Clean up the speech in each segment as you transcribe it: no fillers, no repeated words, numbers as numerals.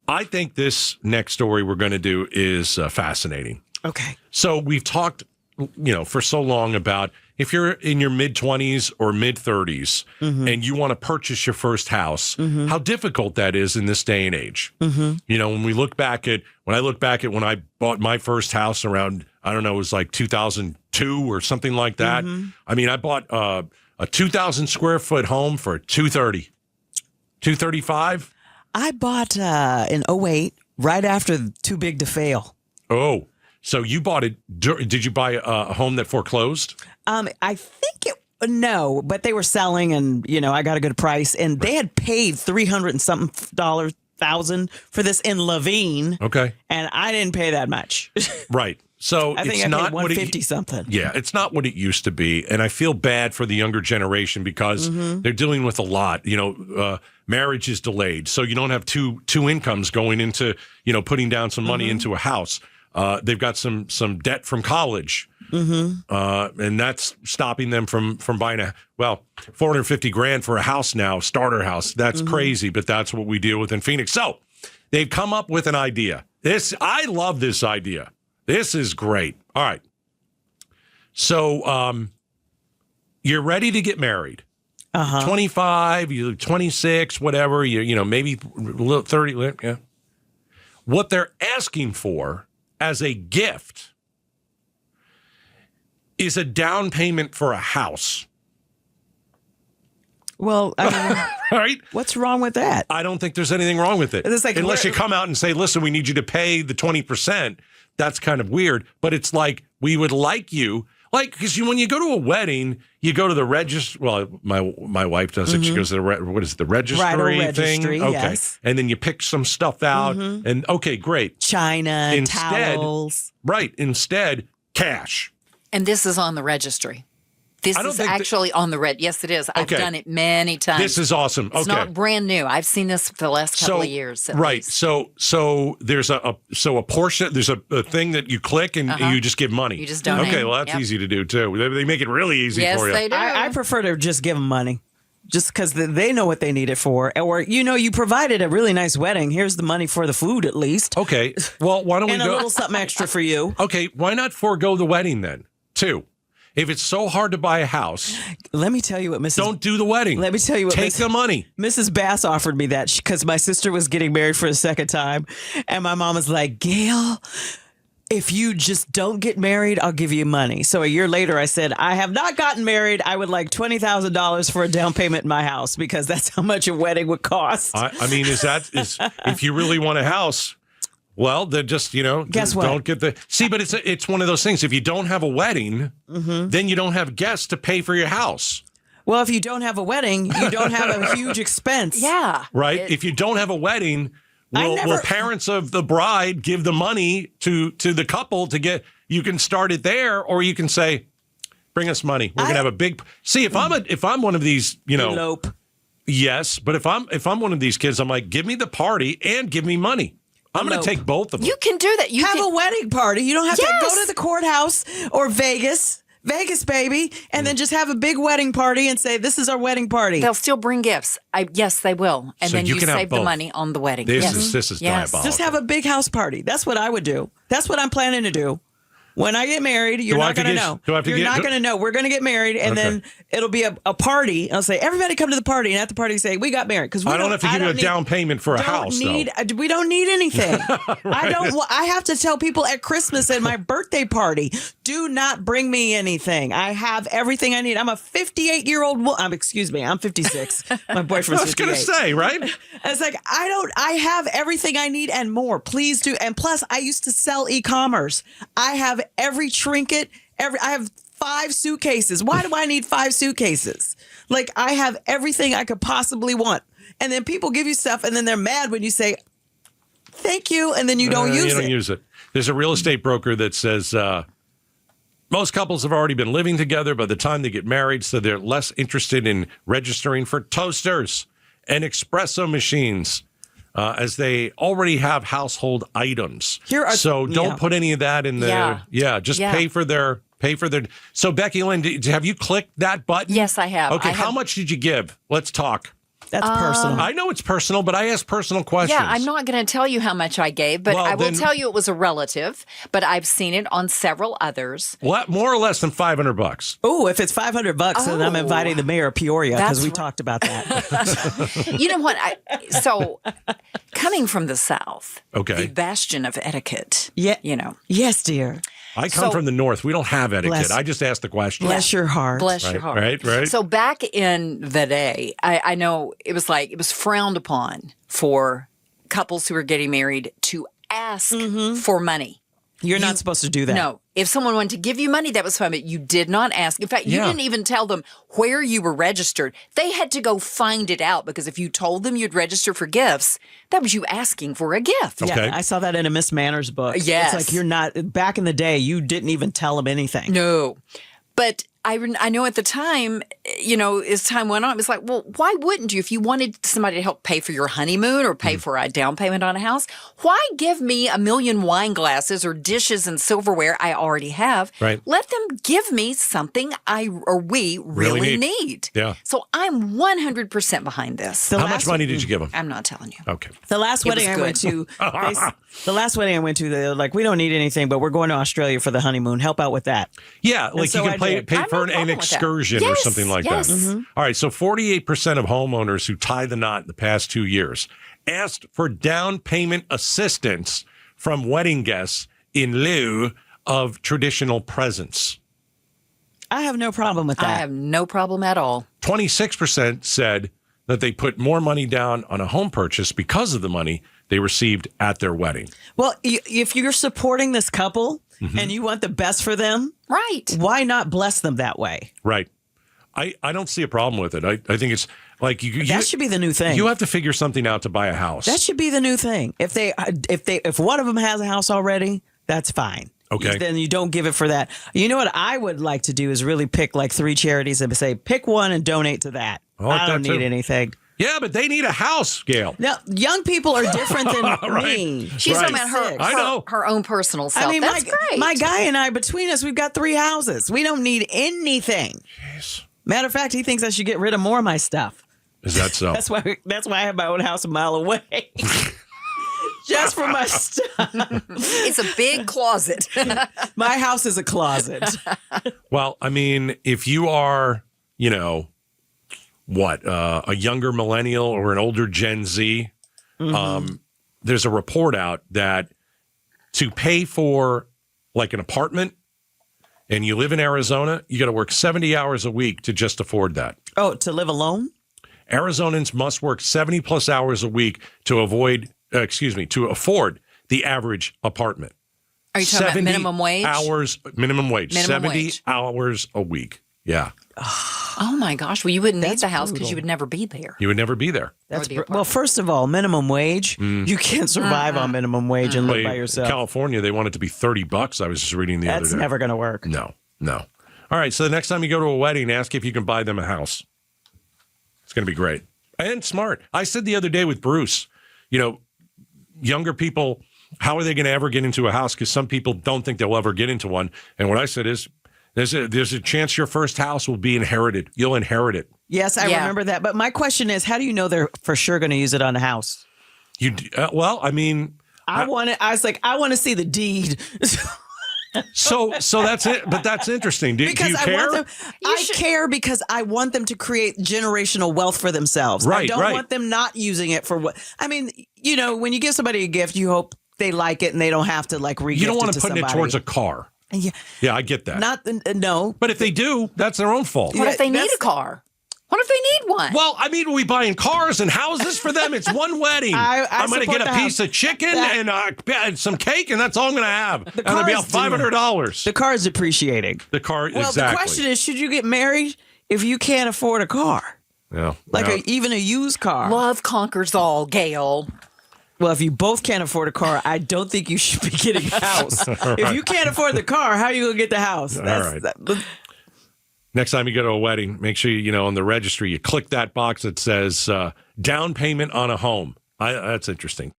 I think this next story we're going to do is fascinating. Okay. So we've talked, for so long about if you're in your mid-20s or mid-30s and you want to purchase your first house, how difficult that is in this day and age. When I look back at when I bought my first house around, I don't know, it was like 2002 or something like that. I mean, I bought a 2,000 square foot home for $230, $235. I bought in 2008, right after Too Big to Fail. Oh, so you bought it. Did you buy a home that foreclosed? I think no, but they were selling and, I got a good price and they had paid $300 and something thousand for this in Levine. Okay. And I didn't pay that much. Right. So I think it's I not paid $150 something. Yeah, it's not what it used to be. And I feel bad for the younger generation because they're dealing with a lot. Marriage is delayed. So you don't have two incomes going into, putting down some money into a house. They've got some debt from college. And that's stopping them from buying $450,000 for a house now, starter house. That's crazy, but that's what we deal with in Phoenix. So they've come up with an idea. I love this idea. This is great. All right. So you're ready to get married. 25, you're 26, whatever, maybe 30. Yeah. What they're asking for as a gift is a down payment for a house. Well, I mean, right? What's wrong with that? I don't think there's anything wrong with it. It's like, unless you come out and say, listen, we need you to pay the 20%. That's kind of weird. But it's like, we would like you. Like, because when you go to a wedding, you go to the registry. Well, my wife does it. She goes to the registry registry, thing? Okay. Yes. And then you pick some stuff out. And okay, great. China, towels. Right. Instead, cash. And this is on the registry. This is actually on the red. Yes, it is. I've done it many times. This is awesome. It's not brand new. I've seen this for the last couple of years. Right. Least. So there's a portion. There's a thing that you click and you just give money. You just donate. Okay. Well, that's easy to do too. They make it really easy for you. Yes, they do. I prefer to just give them money. Just because they know what they need it for. Or, you provided a really nice wedding. Here's the money for the food, at least. Okay. Well, why don't we and go? a little something extra for you. Okay. Why not forego the wedding then, too? If it's so hard to buy a house, let me tell you what Mrs. Don't do the wedding. Let me tell you what Take the money. Mrs. Bass offered me that because my sister was getting married for a second time. And my mom was like, Gayle, if you just don't get married, I'll give you money. So a year later, I said, I have not gotten married. I would like $20,000 for a down payment in my house because that's how much a wedding would cost. I mean, is if you really want a house, well, then just, guess what? Don't get but it's one of those things. If you don't have a wedding, then you don't have guests to pay for your house. Well, if you don't have a wedding, you don't have a huge expense. Yeah. Right? If you don't have a wedding, will parents of the bride give the money to the couple to get, you can start it there, or you can say, bring us money. We're going to have a big, see, if I'm one of these, Elope. Yes. But if I'm one of these kids, I'm like, give me the party and give me money. I'm going to take both of them. You can do that. You have a wedding party. You don't have to go to the courthouse or Vegas, baby, and then just have a big wedding party and say, this is our wedding party. They'll still bring gifts. Yes, they will. And So then you you can have save the both. money on the wedding. This is diabolical. Just have a big house party. That's what I would do. That's what I'm planning to do. When I get married, you're not going to know. You're not going to know. We're going to get married, and then it'll be a party. I'll say, everybody come to the party, and at the party say, we got married. Because I don't have to give you a down payment for a house, though. We don't need anything. I have to tell people at Christmas and my birthday party, do not bring me anything. I have everything I need. I'm a 58-year-old woman. Excuse me, I'm 56. My boyfriend's 58. I was going to say, right? It's like, I have everything I need and more. Please do. And plus, I used to sell e-commerce. I have every trinket, I have 5 suitcases. Why do I need 5 suitcases? Like, I have everything I could possibly want. And then people give you stuff, and then they're mad when you say, thank you, and then you don't use it. You don't use it. There's a real estate broker that says most couples have already been living together by the time they get married, so they're less interested in registering for toasters and espresso machines. As they already have household items. So don't put any of that in there. Just pay for their. So Becky Lynn, have you clicked that button? Yes, I have. Okay, how much did you give? Let's talk. That's personal. I know it's personal, but I ask personal questions. Yeah, I'm not going to tell you how much I gave, but I will tell you it was a relative, but I've seen it on several others. More or less than $500. Oh, if it's $500, then I'm inviting the mayor of Peoria because we talked about that. You know what? So coming from the South, okay, the bastion of etiquette. Yeah, Yes, dear. I come from the North. We don't have etiquette. I just asked the question. Bless your heart. Bless your heart. Right. So back in the day, I know it was frowned upon for couples who were getting married to ask for money. You're not supposed to do that. No. If someone wanted to give you money, that was fine, but you did not ask. In fact, you didn't even tell them where you were registered. They had to go find it out because if you told them you'd register for gifts, that was you asking for a gift. Yeah, I saw that in a Miss Manners book. Yes. It's like you're not, back in the day, you didn't even tell them anything. No. But I know at the time, as time went on, it was like, well, why wouldn't you? If you wanted somebody to help pay for your honeymoon or pay for a down payment on a house, why give me a million wine glasses or dishes and silverware I already have? Right. Let them give me something we really need. Yeah. So I'm 100% behind this. How much money did you give them? I'm not telling you. Okay. The last wedding I went to, they were like, we don't need anything, but we're going to Australia for the honeymoon. Help out with that. Yeah, like so you can pay for an excursion or something like that. Mm-hmm. All right, so 48% of homeowners who tied the knot in the past 2 years asked for down payment assistance from wedding guests in lieu of traditional presents. I have no problem with that. I have no problem at all. 26% said that they put more money down on a home purchase because of the money they received at their wedding. Well, if you're supporting this couple and you want the best for them, right? Why not bless them that way? Right. I don't see a problem with it. I think it's like that should be the new thing. You have to figure something out to buy a house. That should be the new thing. If one of them has a house already, that's fine. Okay. Then you don't give it for that. You know what I would like to do is really pick like 3 charities and say, pick one and donate to that. I don't need anything. Yeah, but they need a house, Gayle. Now, young people are different than me. She's talking about her own personal self. That's great. My guy and I, between us, we've got 3 houses. We don't need anything. Jeez. Matter of fact, he thinks I should get rid of more of my stuff. Is that so? That's why I have my own house a mile away. Just for my stuff. It's a big closet. My house is a closet. Well, I mean, if you are, a younger millennial or an older Gen Z, there's a report out that to pay for like an apartment and you live in Arizona, you got to work 70 hours a week to just afford that. Oh, to live alone? Arizonans must work 70 plus hours a week to afford the average apartment. Are you talking about minimum wage? Minimum wage. 70 hours a week. Yeah. Oh my gosh. Well, you wouldn't need the house because you would never be there. You would never be there. Well, first of all, minimum wage, you can't survive on minimum wage and live by yourself. In California, they want it to be $30. I was just reading the other day. That's never going to work. No. All right. So the next time you go to a wedding, ask if you can buy them a house. It's going to be great and smart. I said the other day with Bruce, younger people, how are they going to ever get into a house? Because some people don't think they'll ever get into one. And what I said is, there's a chance your first house will be inherited. You'll inherit it. Yes, I remember that. But my question is, how do you know they're for sure going to use it on the house? I mean, I want to see the deed. So that's it. But that's interesting. Do you care? I care because I want them to create generational wealth for themselves. Right, I don't want them not using it for what. I mean, when you give somebody a gift, you hope they like it and they don't have to like re-gift it to somebody. You don't want to put it towards a car. Yeah, I get that. No. But if they do, that's their own fault. What if they need a car? What if they need one? Well, I mean, are we buying cars and houses for them? It's one wedding. I'm going to get a piece of chicken and some cake, and that's all I'm going to have. And it'll be $500. The car is depreciating. Exactly. The question is, should you get married if you can't afford a car? Yeah. Even a used car. Love conquers all, Gayle. Well, if you both can't afford a car, I don't think you should be getting a house. Right. If you can't afford the car, how are you going to get the house? All right. Next time you go to a wedding, make sure on the registry, you click that box that says down payment on a home. That's interesting.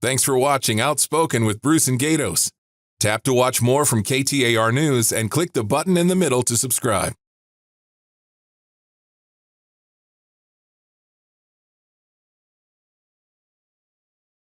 Thanks for watching Outspoken with Bruce and Gaydos. Tap to watch more from KTAR News and click the button in the middle to subscribe.